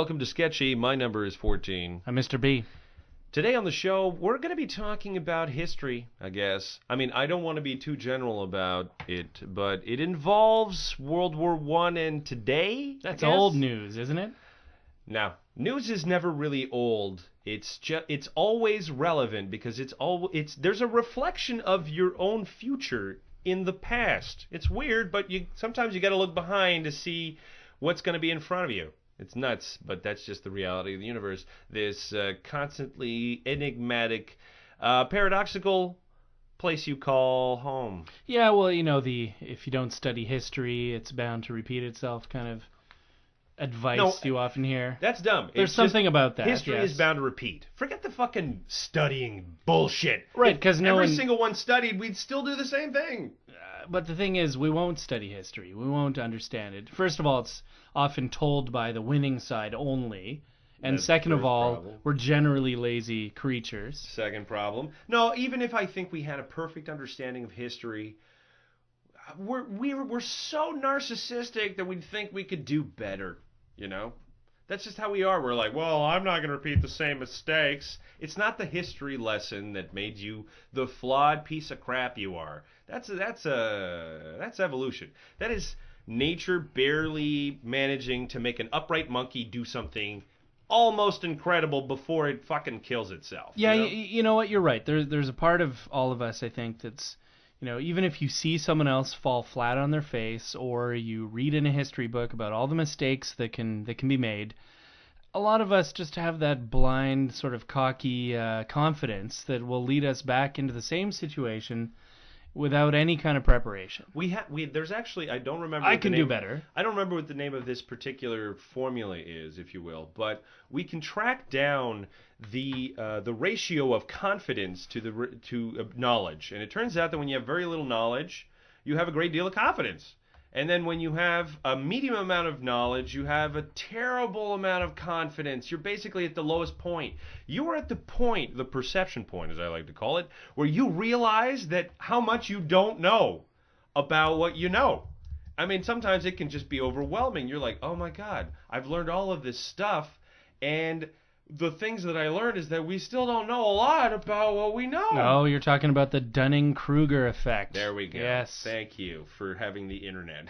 welcome to Sketchy. My number is 14. I'm Mr. B. Today on the show, we're going to be talking about history, I guess. I mean, I don't want to be too general about it, but it involves World War I and today. That's old news, isn't it? Now, news is never really old. It's always relevant because there's a reflection of your own future in the past. It's weird, but sometimes you got to look behind to see what's going to be in front of you. It's nuts, but that's just the reality of the universe. This constantly enigmatic, paradoxical place you call home. Yeah, well, if you don't study history, it's bound to repeat itself kind of advice you often hear. That's dumb. There's something about that. History is bound to repeat. Forget the fucking studying bullshit. Right, because every single one studied, we'd still do the same thing. But the thing is, we won't study history. We won't understand it. First of all, it's often told by the winning side only. And second of all, we're generally lazy creatures. Second problem. No, even if I think we had a perfect understanding of history, we're so narcissistic that we'd think we could do better, you know? That's just how we are. We're like, well, I'm not going to repeat the same mistakes. It's not the history lesson that made you the flawed piece of crap you are. That's evolution. That is nature barely managing to make an upright monkey do something almost incredible before it fucking kills itself. Yeah, you know what? You're right. There's a part of all of us, I think, that's, even if you see someone else fall flat on their face, or you read in a history book about all the mistakes that can be made, a lot of us just have that blind, sort of cocky confidence that will lead us back into the same situation without any kind of preparation. There's actually, I don't remember. I can do better. I don't remember what the name of this particular formula is, if you will, but we can track down the ratio of confidence to knowledge, and it turns out that when you have very little knowledge, you have a great deal of confidence. And then when you have a medium amount of knowledge, you have a terrible amount of confidence. You're basically at the lowest point. You are at the point, the perception point, as I like to call it, where you realize that how much you don't know about what you know. I mean, sometimes it can just be overwhelming. You're like, oh my God, I've learned all of this stuff, and the things that I learned is that we still don't know a lot about what we know. Oh, you're talking about the Dunning-Kruger effect. There we go. Yes. Thank you for having the internet.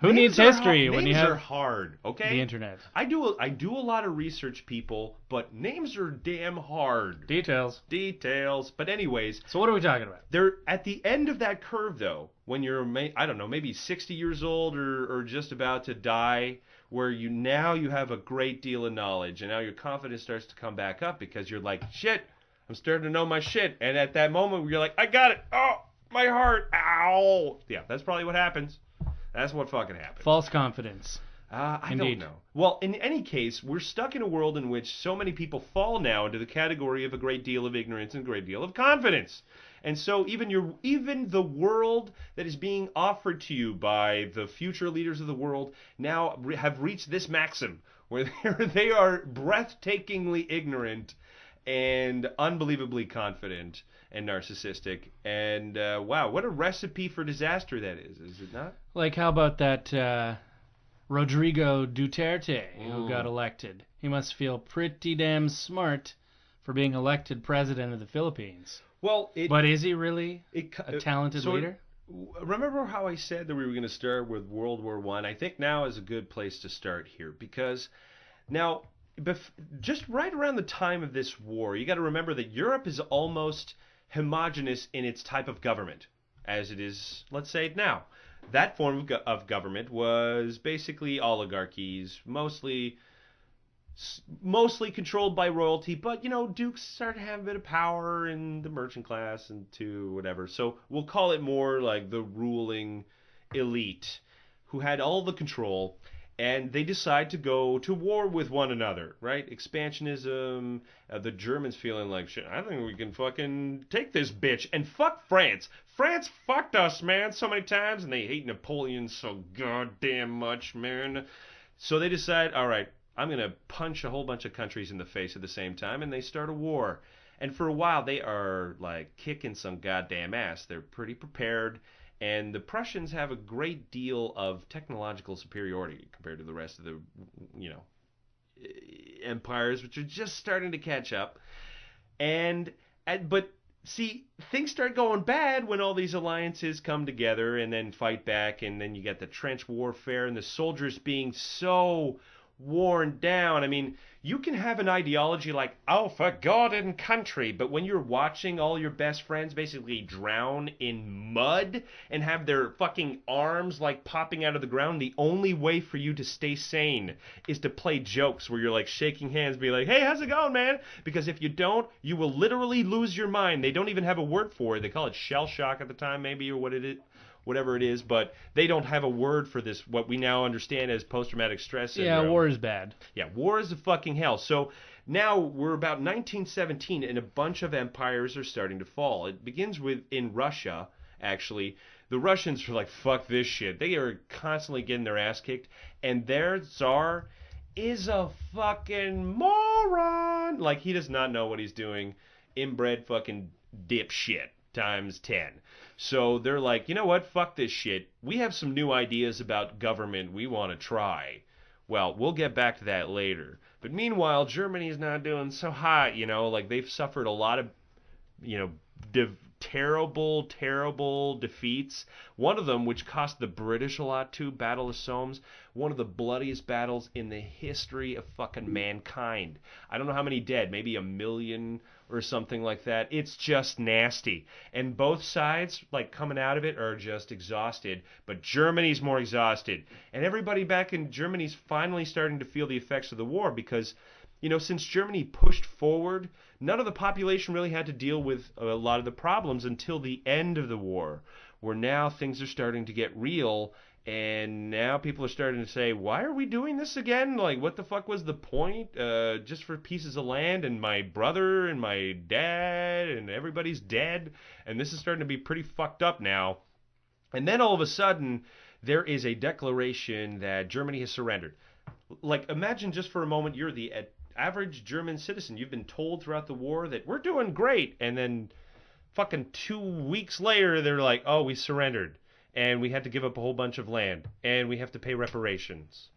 Who needs history when you have names are hard, okay? The internet. I do a lot of research, people, but names are damn hard. Details. But anyways. So what are we talking about? They're at the end of that curve, though, when you're, I don't know, maybe 60 years old or just about to die, where you have a great deal of knowledge, and now your confidence starts to come back up because you're like, shit, I'm starting to know my shit. And at that moment where you're like, I got it. Oh, my heart. Ow. Yeah, that's probably what happens. That's what fucking happens. False confidence. I don't know. Well, in any case, we're stuck in a world in which so many people fall now into the category of a great deal of ignorance and a great deal of confidence. And so even the world that is being offered to you by the future leaders of the world now have reached this maxim where they are breathtakingly ignorant and unbelievably confident and narcissistic. And wow, what a recipe for disaster that is it not? Like, how about that Rodrigo Duterte who got elected? He must feel pretty damn smart for being elected president of the Philippines. Well, but is he really a talented leader? Remember how I said that we were going to start with World War I? I think now is a good place to start here, because now, just right around the time of this war, you got to remember that Europe is almost homogenous in its type of government, as it is, let's say, now. That form of government was basically oligarchies, mostly controlled by royalty, but, dukes started to have a bit of power in the merchant class and whatever. So we'll call it more like the ruling elite who had all the control, and they decide to go to war with one another, right? Expansionism, the Germans feeling like, shit, I think we can fucking take this bitch, and fuck France. France fucked us, man, so many times, and they hate Napoleon so goddamn much, man. So they decide, all right, I'm going to punch a whole bunch of countries in the face at the same time, and they start a war. And for a while, they are, like, kicking some goddamn ass. They're pretty prepared, And the Prussians have a great deal of technological superiority compared to the rest of the, you know, empires, which are just starting to catch up. But see, things start going bad when all these alliances come together and then fight back, and then you get the trench warfare and the soldiers being so worn down. I mean, you can have an ideology like, oh, for God and country, but when you're watching all your best friends basically drown in mud and have their fucking arms like popping out of the ground, the only way for you to stay sane is to play jokes where you're like shaking hands, be like, hey, how's it going, man? Because if you don't, you will literally lose your mind. They don't even have a word for it. They call it shell shock at the time, maybe, or what it is. Whatever it is, but they don't have a word for this, what we now understand as post-traumatic stress syndrome. Yeah, war is bad. Yeah, war is a fucking hell. So now we're about 1917, and a bunch of empires are starting to fall. It begins with, in Russia, actually. The Russians are like, fuck this shit. They are constantly getting their ass kicked, and their Tsar is a fucking moron. Like, he does not know what he's doing. Inbred fucking dipshit times 10. So they're like, you know what, fuck this shit. We have some new ideas about government we want to try. Well, we'll get back to that later. But meanwhile, Germany's not doing so hot, you know, like they've suffered a lot of, you know, terrible defeats. One of them, which cost the British a lot too, Battle of Sommes, one of the bloodiest battles in the history of fucking mankind. I don't know how many dead, maybe 1 million or something like that. It's just nasty. And both sides, like, coming out of it are just exhausted, but Germany's more exhausted. And everybody back in Germany's finally starting to feel the effects of the war because, you know, since Germany pushed forward, none of the population really had to deal with a lot of the problems until the end of the war, where now things are starting to get real, and now people are starting to say, why are we doing this again? Like, what the fuck was the point? Just for pieces of land, and my brother and my dad and everybody's dead, and this is starting to be pretty fucked up now. And then all of a sudden, there is a declaration that Germany has surrendered. Like, imagine just for a moment you're the average German citizen. You've been told throughout the war that we're doing great, and then fucking 2 weeks later, they're like, oh, we surrendered. And we had to give up a whole bunch of land, and we have to pay reparations.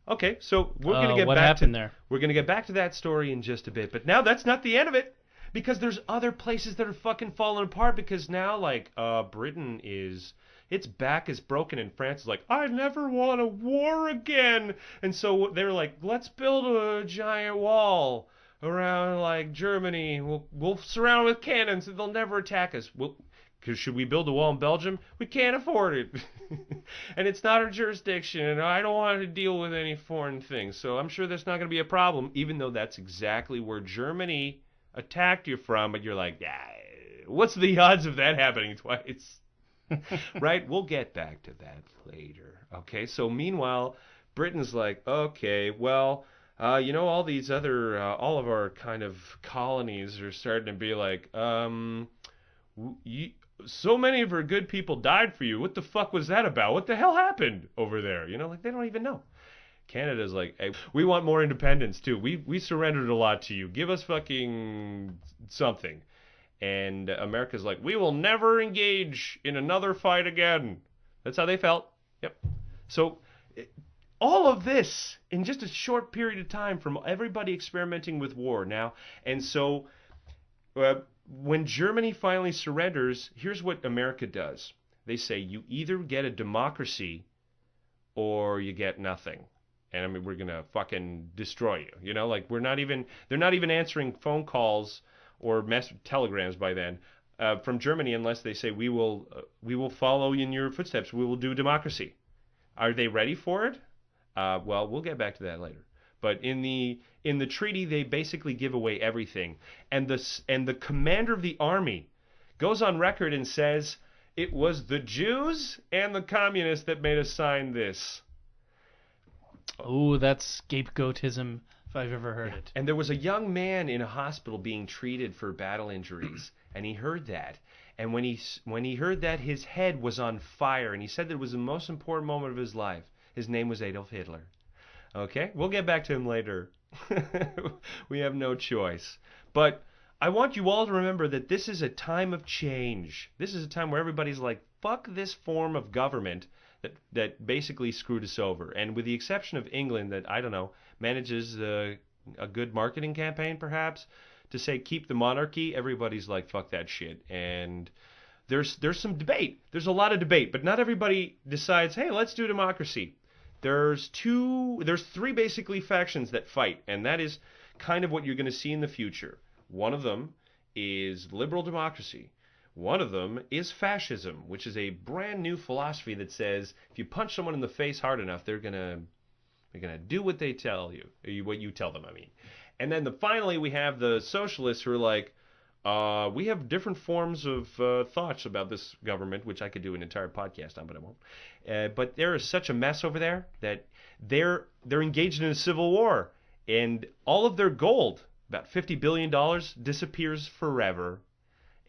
Okay, so we're going to get back to there. We're going to get back to that story in just a bit, but now that's not the end of it, because there's other places that are fucking falling apart. Because now, like, Britain is, its back is broken, and France is like, I never want a war again, and so they're like, let's build a giant wall around like Germany. We'll surround it with cannons, and they'll never attack us. Because should we build a wall in Belgium? We can't afford it. And it's not our jurisdiction, and I don't want to deal with any foreign things. So I'm sure that's not going to be a problem, even though that's exactly where Germany attacked you from. But you're like, what's the odds of that happening twice? Right? We'll get back to that later. Okay, so meanwhile, Britain's like, okay, well, you know, all these other, all of our kind of colonies are starting to be like, so many of our good people died for you. What the fuck was that about? What the hell happened over there? You know, like, they don't even know. Canada's like, hey, we want more independence too. We surrendered a lot to you. Give us fucking something. And America's like, we will never engage in another fight again. That's how they felt. Yep. So all of this in just a short period of time from everybody experimenting with war now. And so when Germany finally surrenders, here's what America does. They say, you either get a democracy or you get nothing. And I mean, we're going to fucking destroy you. You know, like, they're not even answering phone calls or telegrams by then from Germany unless they say, we will follow in your footsteps. We will do democracy. Are they ready for it? Well, we'll get back to that later. But in the treaty, they basically give away everything. And the commander of the army goes on record and says, it was the Jews and the communists that made us sign this. Oh, that's scapegoatism if I've ever heard it. And there was a young man in a hospital being treated for battle injuries, and he heard that. And when he heard that, his head was on fire, and he said that it was the most important moment of his life. His name was Adolf Hitler. Okay, we'll get back to him later. We have no choice. But I want you all to remember that this is a time of change. This is a time where everybody's like, fuck this form of government that basically screwed us over. And with the exception of England, that, I don't know, manages a good marketing campaign, perhaps, to say keep the monarchy, everybody's like, fuck that shit. And there's some debate. There's a lot of debate, but not everybody decides, hey, let's do democracy. There's three basically factions that fight, and that is kind of what you're going to see in the future. One of them is liberal democracy. One of them is fascism, which is a brand new philosophy that says if you punch someone in the face hard enough, they're gonna do what they tell you, what you tell them. I mean, and then finally we have the socialists who are like, we have different forms of thoughts about this government, which I could do an entire podcast on, but I won't. But there is such a mess over there that they're engaged in a civil war, and all of their gold, about $50 billion, disappears forever.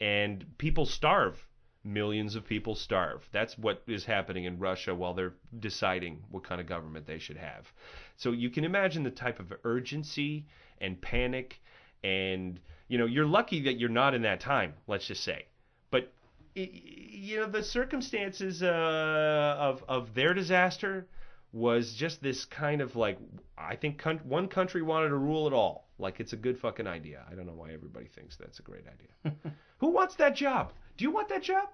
And people starve. Millions of people starve. That's what is happening in Russia while they're deciding what kind of government they should have. So you can imagine the type of urgency and panic, and you're lucky that you're not in that time, let's just say. But the circumstances of their disaster was just this kind of like, I think one country wanted to rule it all. Like it's a good fucking idea. I don't know why everybody thinks that's a great idea. Who wants that job? Do you want that job?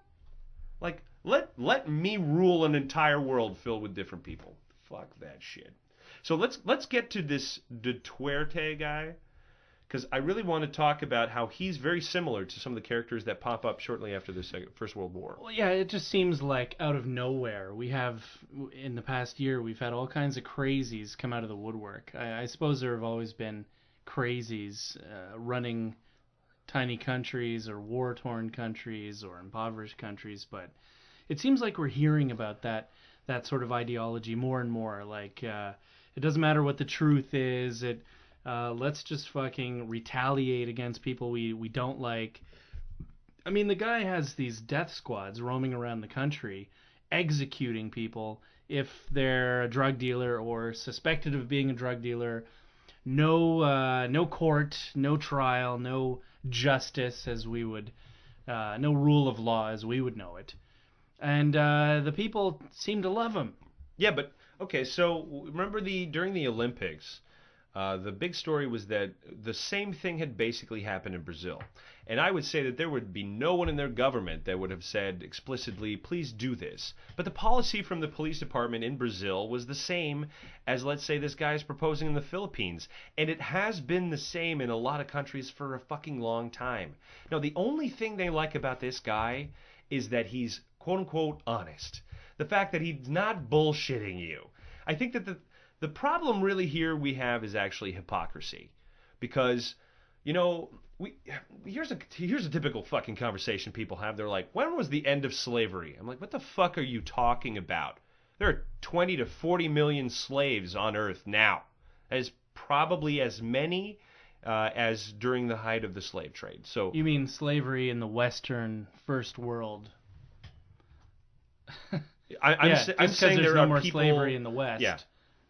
Like, let me rule an entire world filled with different people. Fuck that shit. So let's get to this Duterte guy, because I really want to talk about how he's very similar to some of the characters that pop up shortly after the First World War. Well, yeah, it just seems like out of nowhere. In the past year, we've had all kinds of crazies come out of the woodwork. I suppose there have always been crazies running tiny countries or war-torn countries or impoverished countries, but it seems like we're hearing about that sort of ideology more and more. Like, it doesn't matter what the truth is. Let's just fucking retaliate against people we don't like. I mean, the guy has these death squads roaming around the country, executing people if they're a drug dealer or suspected of being a drug dealer. No court, no trial, no justice as we would, no rule of law as we would know it. And the people seem to love him. Yeah, but, okay, so remember during the Olympics, the big story was that the same thing had basically happened in Brazil. And I would say that there would be no one in their government that would have said explicitly, please do this. But the policy from the police department in Brazil was the same as, let's say, this guy is proposing in the Philippines. And it has been the same in a lot of countries for a fucking long time. Now, the only thing they like about this guy is that he's, quote-unquote, honest. The fact that he's not bullshitting you. I think that the problem really here we have is actually hypocrisy, because, here's a typical fucking conversation people have. They're like, when was the end of slavery? I'm like, what the fuck are you talking about? There are 20 to 40 million slaves on Earth now. That is probably as many as during the height of the slave trade. So you mean slavery in the Western First World? I'm saying there no are more people, slavery in the West. Yeah.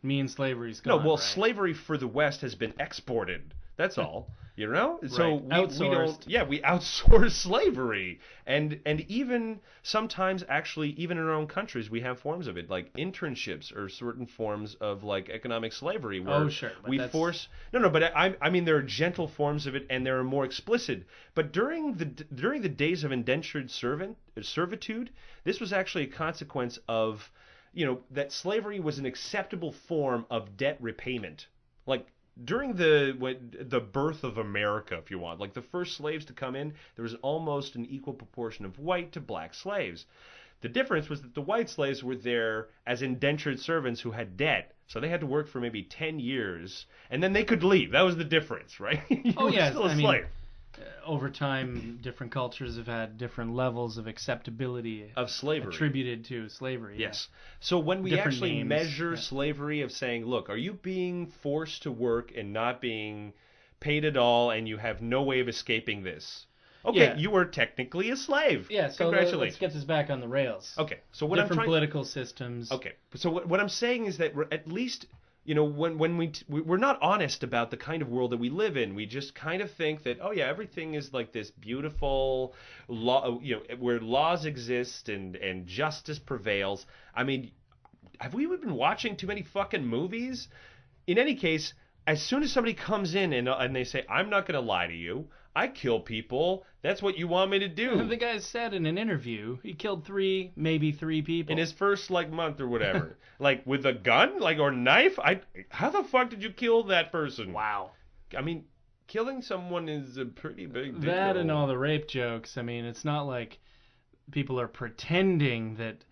Mean slavery's gone. No, well, right? slavery for the West has been exported. That's all. So right. we don't. Yeah, we outsource slavery, and even sometimes, actually, even in our own countries, we have forms of it, like internships or certain forms of like economic slavery, where we force. No, but I mean there are gentle forms of it, and there are more explicit. But during the days of indentured servitude, this was actually a consequence of, that slavery was an acceptable form of debt repayment. Like, during the birth of America, if you want, like the first slaves to come in, there was almost an equal proportion of white to black slaves. The difference was that the white slaves were there as indentured servants who had debt. So they had to work for maybe 10 years, and then they could leave. That was the difference, right? You were still a slave. Over time, different cultures have had different levels of acceptability of slavery attributed to slavery. Yes. So when we different actually names, measure slavery of saying, look, are you being forced to work and not being paid at all, and you have no way of escaping this? Okay, you are technically a slave. Yeah, so congratulations. let's get this back on the rails. Okay, so different political systems. Okay, so what I'm saying is that at least, we're not honest about the kind of world that we live in. We just kind of think that, oh yeah, everything is like this beautiful law, where laws exist and justice prevails. I mean, have we been watching too many fucking movies? In any case, as soon as somebody comes in and they say, I'm not going to lie to you, I kill people, that's what you want me to do. The guy said in an interview he killed maybe three people in his first month or whatever. Like with a gun, or knife. How the fuck did you kill that person? Wow. I mean, killing someone is a pretty big deal. That and all the rape jokes. I mean, it's not like people are pretending that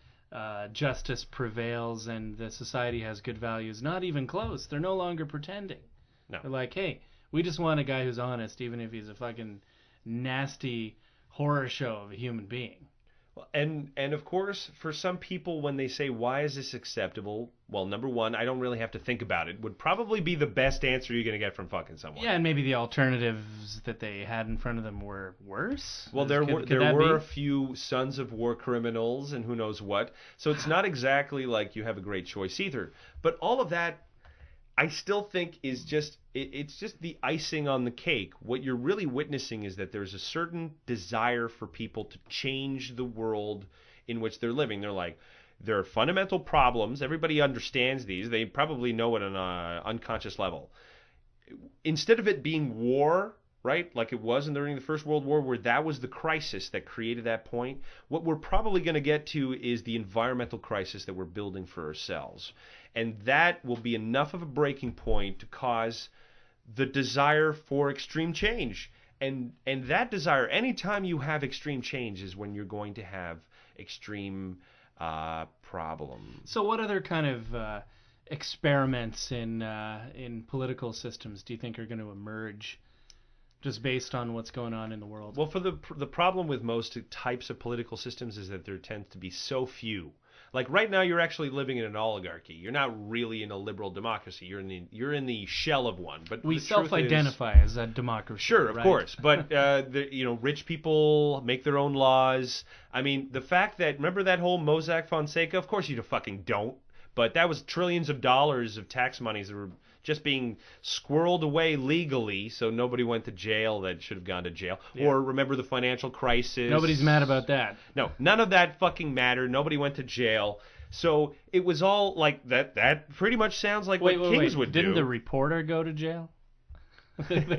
justice prevails and the society has good values. Not even close. They're no longer pretending. No. They're like, hey, we just want a guy who's honest, even if he's a fucking nasty horror show of a human being. And of course, for some people, when they say, why is this acceptable? Well, number one, I don't really have to think about it. Would probably be the best answer you're going to get from fucking someone. Yeah, and maybe the alternatives that they had in front of them were worse? Well, there were a few sons of war criminals and who knows what. So it's not exactly like you have a great choice either. But all of that, I still think is it's just the icing on the cake. What you're really witnessing is that there's a certain desire for people to change the world in which they're living. They're like, there are fundamental problems. Everybody understands these. They probably know it on an unconscious level. Instead of it being war, right, like it was during the First World War, where that was the crisis that created that point, what we're probably going to get to is the environmental crisis that we're building for ourselves. And that will be enough of a breaking point to cause the desire for extreme change. And that desire, anytime you have extreme change, is when you're going to have extreme problems. So what other kind of experiments in political systems do you think are going to emerge just based on what's going on in the world? Well, for the problem with most types of political systems is that there tends to be so few. Like right now, you're actually living in an oligarchy. You're not really in a liberal democracy. You're in the shell of one. But we self-identify as a democracy. Sure, of course. But rich people make their own laws. I mean, the fact that, remember that whole Mossack Fonseca? Of course you fucking don't. But that was trillions of dollars of tax monies that were just being squirreled away legally, so nobody went to jail that should have gone to jail. Yeah. Or remember the financial crisis? Nobody's mad about that. No, none of that fucking mattered. Nobody went to jail. So it was all like that. That pretty much sounds like what kings would do. Didn't the reporter go to jail? the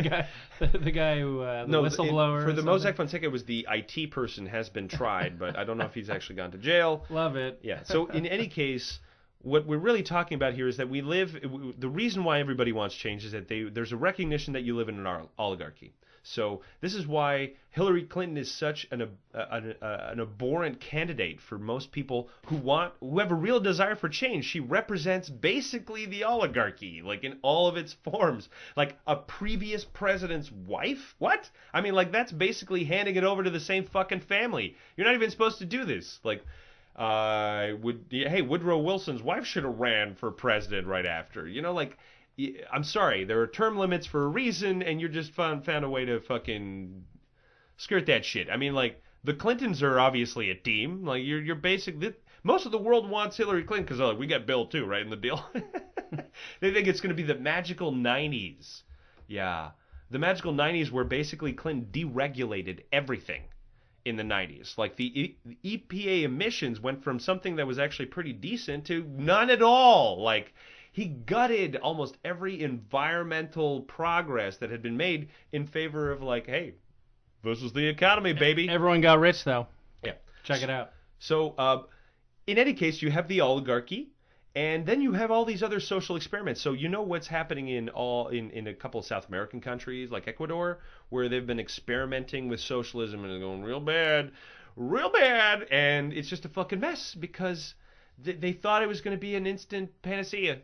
guy who the whistleblower. For the Mossack Fonseca, it was the IT person has been tried, but I don't know if he's actually gone to jail. Love it. Yeah. So in any case, what we're really talking about here is that the reason why everybody wants change is that there's a recognition that you live in an oligarchy. So this is why Hillary Clinton is such an abhorrent candidate for most people who have a real desire for change. She represents basically the oligarchy, like in all of its forms. Like a previous president's wife? What? I mean, like that's basically handing it over to the same fucking family. You're not even supposed to do this. Like, Woodrow Wilson's wife should have ran for president right after. I'm sorry, there are term limits for a reason, and you just found a way to fucking skirt that shit. I mean, like, the Clintons are obviously a team. Like, you're most of the world wants Hillary Clinton because we got Bill too, right, in the deal. They think it's going to be the magical 90s. Yeah, the magical 90s where basically Clinton deregulated everything. In the 90s. Like the EPA emissions went from something that was actually pretty decent to none at all. Like he gutted almost every environmental progress that had been made in favor of like, hey, this is the economy, baby. Everyone got rich though. Yeah. Check it out. So in any case, you have the oligarchy. And then you have all these other social experiments. So you know what's happening in a couple of South American countries like Ecuador, where they've been experimenting with socialism and it's going real bad, and it's just a fucking mess because they thought it was going to be an instant panacea.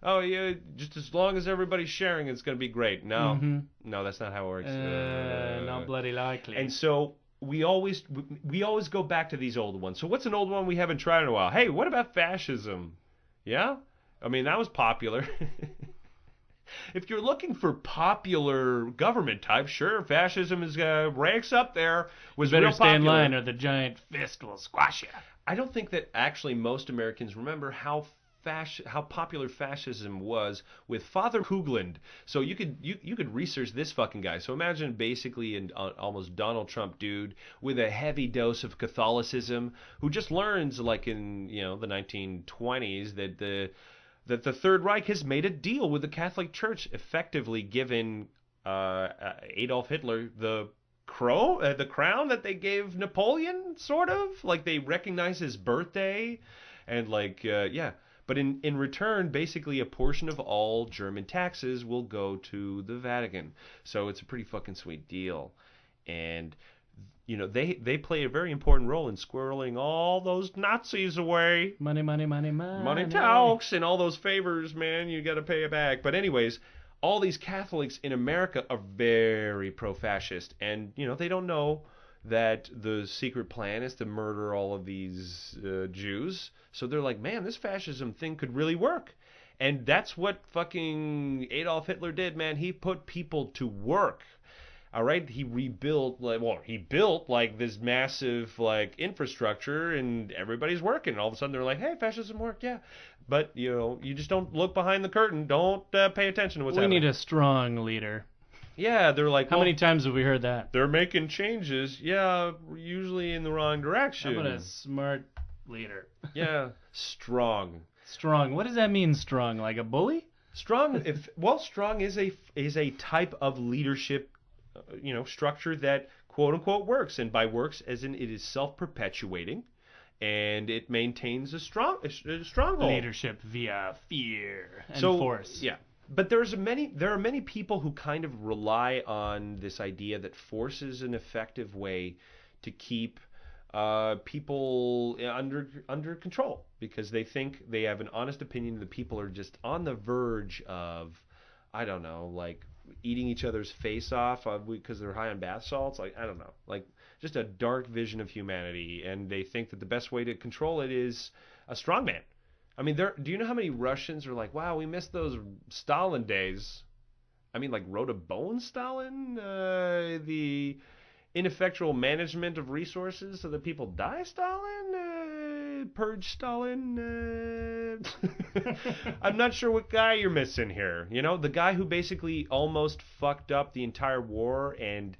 Oh yeah, just as long as everybody's sharing, it's going to be great. No, no, that's not how it works. Not bloody likely. And so we always go back to these old ones. So what's an old one we haven't tried in a while? Hey, what about fascism? Yeah? I mean, that was popular. If you're looking for popular government type, sure, fascism is ranks up there. Was better real stay in line or the giant fist will squash you. I don't think that actually most Americans remember how how popular fascism was with Father Hoogland. So you could research this fucking guy. So imagine basically an almost Donald Trump dude with a heavy dose of Catholicism who just learns like in the 1920s that the Third Reich has made a deal with the Catholic Church, effectively giving Adolf Hitler the crown that they gave Napoleon, sort of like they recognize his birthday, and but in return, basically a portion of all German taxes will go to the Vatican. So it's a pretty fucking sweet deal, and they play a very important role in squirreling all those Nazis away. Money. Money talks, and all those favors, man, you got to pay it back. But anyways, all these Catholics in America are very pro-fascist, and they don't know that the secret plan is to murder all of these Jews. So they're like, man, this fascism thing could really work. And that's what fucking Adolf Hitler did, man. He put people to work. All right, he built this massive infrastructure, and everybody's working. And all of a sudden they're like, hey, fascism worked, yeah. But you just don't look behind the curtain. Don't pay attention to what's happening. We need a strong leader. Yeah, they're like, how many times have we heard that? They're making changes. Yeah, usually in the wrong direction. How about a smart leader? Yeah, strong. Strong. What does that mean, strong? Like a bully? Strong. Strong is a type of leadership, structure that quote unquote works, and by works as in it is self-perpetuating, and it maintains a stronghold. Leadership via fear and force. Yeah. But there are many people who kind of rely on this idea that force is an effective way to keep people under control, because they think they have an honest opinion that people are just on the verge of, I don't know, like eating each other's face off because they're high on bath salts. Like, I don't know, like just a dark vision of humanity, and they think that the best way to control it is a strongman. I mean, do you know how many Russians are like, wow, we miss those Stalin days? I mean, like Rhoda Bone Stalin, the ineffectual management of resources so that people die Stalin, purge Stalin. I'm not sure what guy you're missing here. The guy who basically almost fucked up the entire war, and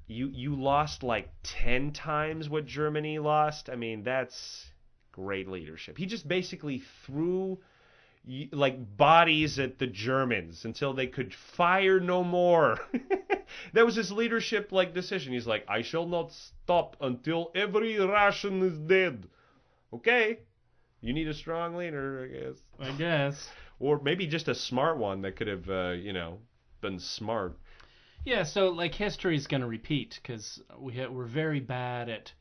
you lost like 10 times what Germany lost. I mean, that's great leadership. He just basically threw like bodies at the Germans until they could fire no more. That was his leadership decision. He's like, I shall not stop until every Russian is dead. Okay, you need a strong leader, I guess. Or maybe just a smart one that could have been smart. Yeah, so history's going to repeat, because we're very bad at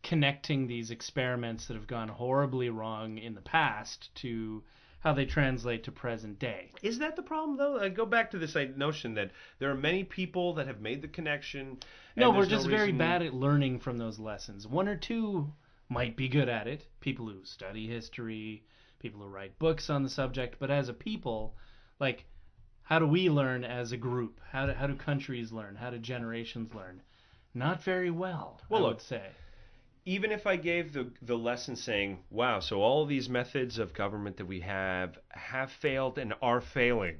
connecting these experiments that have gone horribly wrong in the past to how they translate to present day. Is that the problem, though? I go back to this notion that there are many people that have made the connection. No, we're just very bad at learning from those lessons. One or two might be good at it. People who study history, people who write books on the subject. But as a people, how do we learn as a group? How do countries learn? How do generations learn? Not very well, I would say. Even if I gave the lesson saying, wow, so all of these methods of government that we have failed and are failing.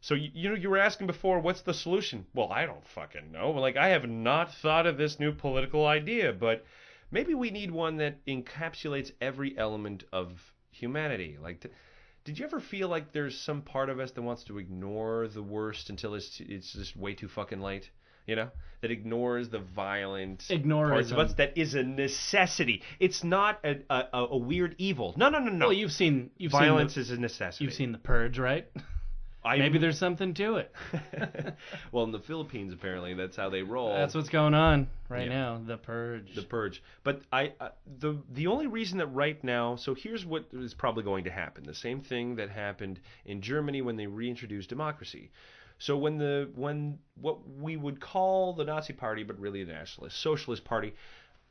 So, you were asking before, what's the solution? Well, I don't fucking know. I have not thought of this new political idea, but maybe we need one that encapsulates every element of humanity. Did you ever feel like there's some part of us that wants to ignore the worst until it's just way too fucking late? That ignores the violent parts of us. That is a necessity. It's not a weird evil. No. Well, you've seen violence is a necessity. You've seen The Purge, right? Maybe there's something to it. Well, in the Philippines, apparently, that's how they roll. That's what's going on right now. The Purge. The Purge. But the only reason that right now, so here's what is probably going to happen. The same thing that happened in Germany when they reintroduced democracy. So when what we would call the Nazi Party, but really the Nationalist Socialist Party,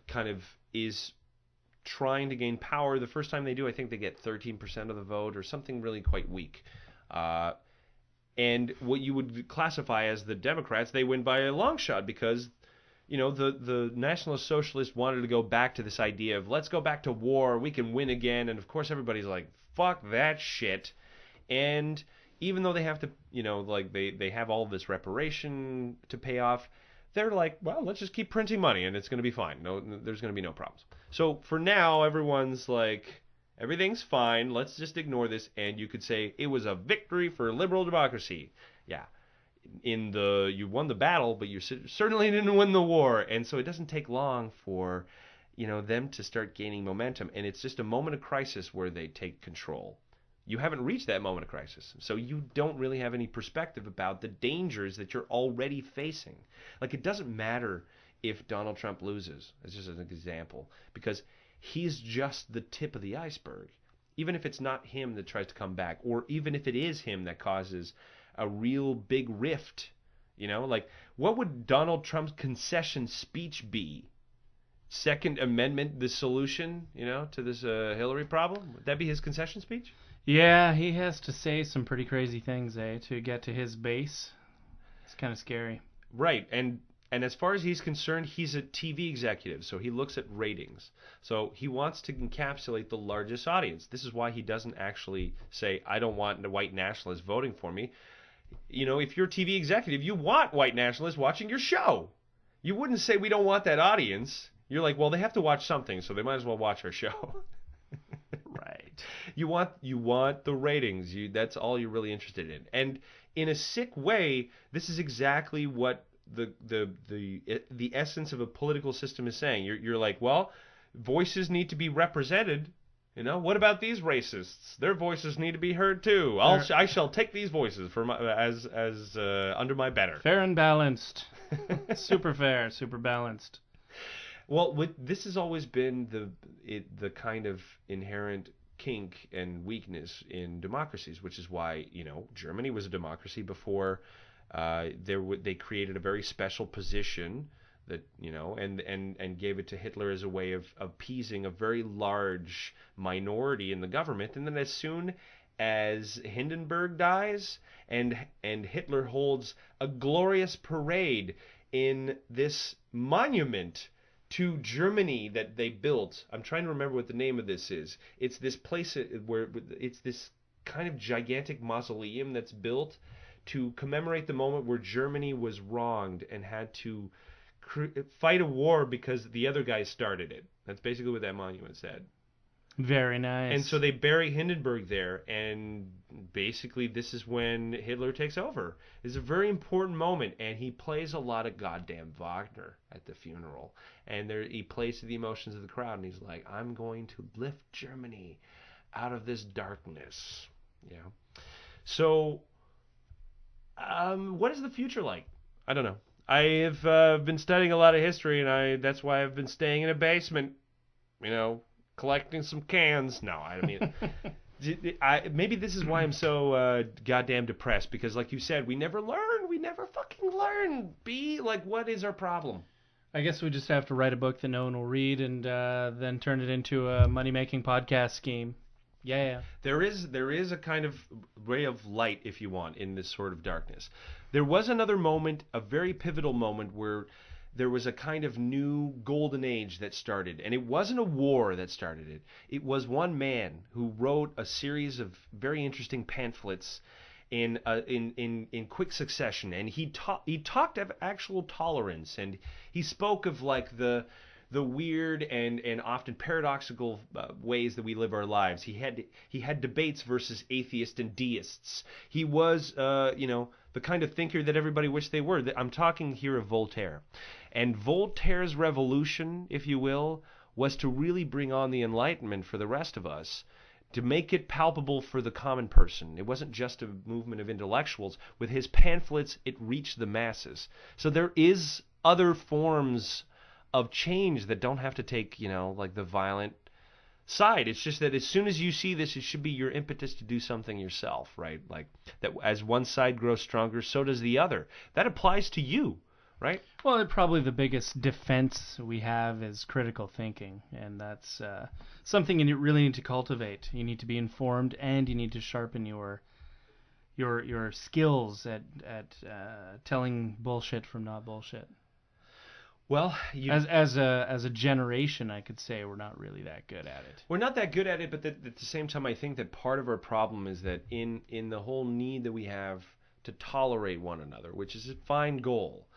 kind of is trying to gain power, the first time they do, I think they get 13% of the vote or something really quite weak. And what you would classify as the Democrats, they win by a long shot because, the Nationalist Socialists wanted to go back to this idea of let's go back to war, we can win again. And of course everybody's like, fuck that shit. And even though they have to, like they have all this reparation to pay off, they're like, well, let's just keep printing money and it's going to be fine. No, there's going to be no problems. So for now, everyone's like, everything's fine. Let's just ignore this. And you could say it was a victory for liberal democracy. Yeah. You won the battle, but you certainly didn't win the war. And so it doesn't take long for, them to start gaining momentum. And it's just a moment of crisis where they take control. You haven't reached that moment of crisis, so you don't really have any perspective about the dangers that you're already facing. Like, it doesn't matter if Donald Trump loses, as just an example, because he's just the tip of the iceberg. Even if it's not him that tries to come back, or even if it is him that causes a real big rift, like, what would Donald Trump's concession speech be? Second Amendment, the solution, to this Hillary problem? Would that be his concession speech? Yeah, he has to say some pretty crazy things, to get to his base. It's kind of scary. Right, and as far as he's concerned, he's a TV executive, so he looks at ratings. So he wants to encapsulate the largest audience. This is why he doesn't actually say, I don't want the white nationalists voting for me. If you're a TV executive, you want white nationalists watching your show. You wouldn't say we don't want that audience. You're like, well, they have to watch something, so they might as well watch our show. Right. You want the ratings. That's all you're really interested in. And in a sick way, this is exactly what the essence of a political system is saying. You're like, well, voices need to be represented. What about these racists? Their voices need to be heard too. I shall take these voices for as under my banner. Fair and balanced. Super fair, super balanced. Well, this has always been the kind of inherent kink and weakness in democracies, which is why Germany was a democracy before they created a very special position that and gave it to Hitler as a way of appeasing a very large minority in the government, and then as soon as Hindenburg dies and Hitler holds a glorious parade in this monument to Germany that they built. I'm trying to remember what the name of this is. It's this place where it's this kind of gigantic mausoleum that's built to commemorate the moment where Germany was wronged and had to fight a war because the other guy started it. That's basically what that monument said. Very nice. And so they bury Hindenburg there, and basically this is when Hitler takes over. It's a very important moment, and he plays a lot of goddamn Wagner at the funeral. And he plays to the emotions of the crowd, and he's like, I'm going to lift Germany out of this darkness. So, what is the future like? I don't know. I have been studying a lot of history, and that's why I've been staying in a basement, collecting some cans. No, I mean, maybe this is why I'm so goddamn depressed, because like you said, we never learn. We never fucking learn. What is our problem? I guess we just have to write a book that no one will read and then turn it into a money-making podcast scheme. Yeah. There is a kind of ray of light, if you want, in this sort of darkness. There was another moment, a very pivotal moment, where there was a kind of new golden age that started, and it wasn't a war that started it. It was one man who wrote a series of very interesting pamphlets in quick succession, and he talked of actual tolerance, and he spoke of like the weird and often paradoxical ways that we live our lives. He had debates versus atheists and deists. He was the kind of thinker that everybody wished they were. I'm talking here of Voltaire. And Voltaire's revolution, if you will, was to really bring on the Enlightenment for the rest of us, to make it palpable for the common person. It wasn't just a movement of intellectuals. With his pamphlets, it reached the masses. So there is other forms of change that don't have to take, like the violent side. It's just that as soon as you see this, it should be your impetus to do something yourself, right? Like that as one side grows stronger, so does the other. That applies to you, right? Well, probably the biggest defense we have is critical thinking, and that's something you really need to cultivate. You need to be informed, and you need to sharpen your skills at telling bullshit from not bullshit. Well, as a generation, I could say we're not really that good at it. we're not that good at it, but at the same time, I think that part of our problem is that in the whole need that we have to tolerate one another, which is a fine goal,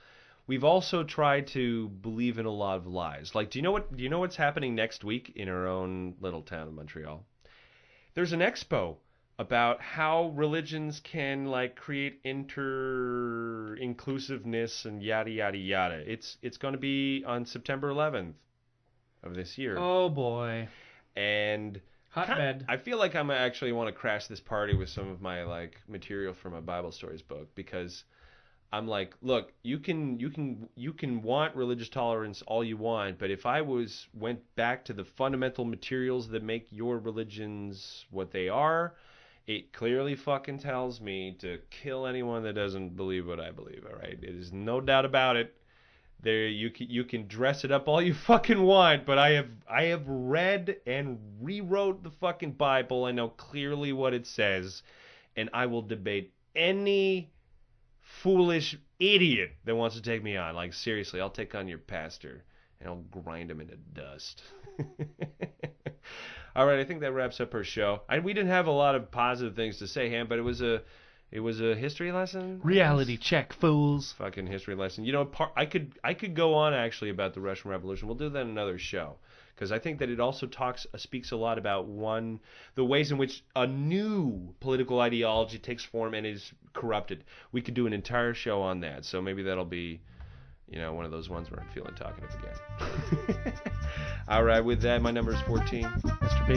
we've also tried to believe in a lot of lies. Like, do you know what's happening next week in our own little town of Montreal? There's an expo about how religions can like create inclusiveness and yada yada yada. It's going to be on September 11th of this year. Oh boy. And Hotbed. I feel like I'm actually want to crash this party with some of my like material from my Bible stories book, because I'm like, look, you can want religious tolerance all you want, but if I went back to the fundamental materials that make your religions what they are, it clearly fucking tells me to kill anyone that doesn't believe what I believe. All right, it is no doubt about it. There, you can dress it up all you fucking want, but I have read and rewrote the fucking Bible. I know clearly what it says, and I will debate any foolish idiot that wants to take me on. Like, seriously, I'll take on your pastor and I'll grind him into dust. All right, I think that wraps up our show. We didn't have a lot of positive things to say, Ham, but it was a history lesson. Reality check, fools. Fucking history lesson. You know, I could go on actually about the Russian Revolution. We'll do that in another show, because I think that it also speaks a lot about the ways in which a new political ideology takes form and is corrupted. We could do an entire show on that, so maybe that'll be, one of those ones where I'm feeling talkative again. All right, with that, my number is 14. Mr. B.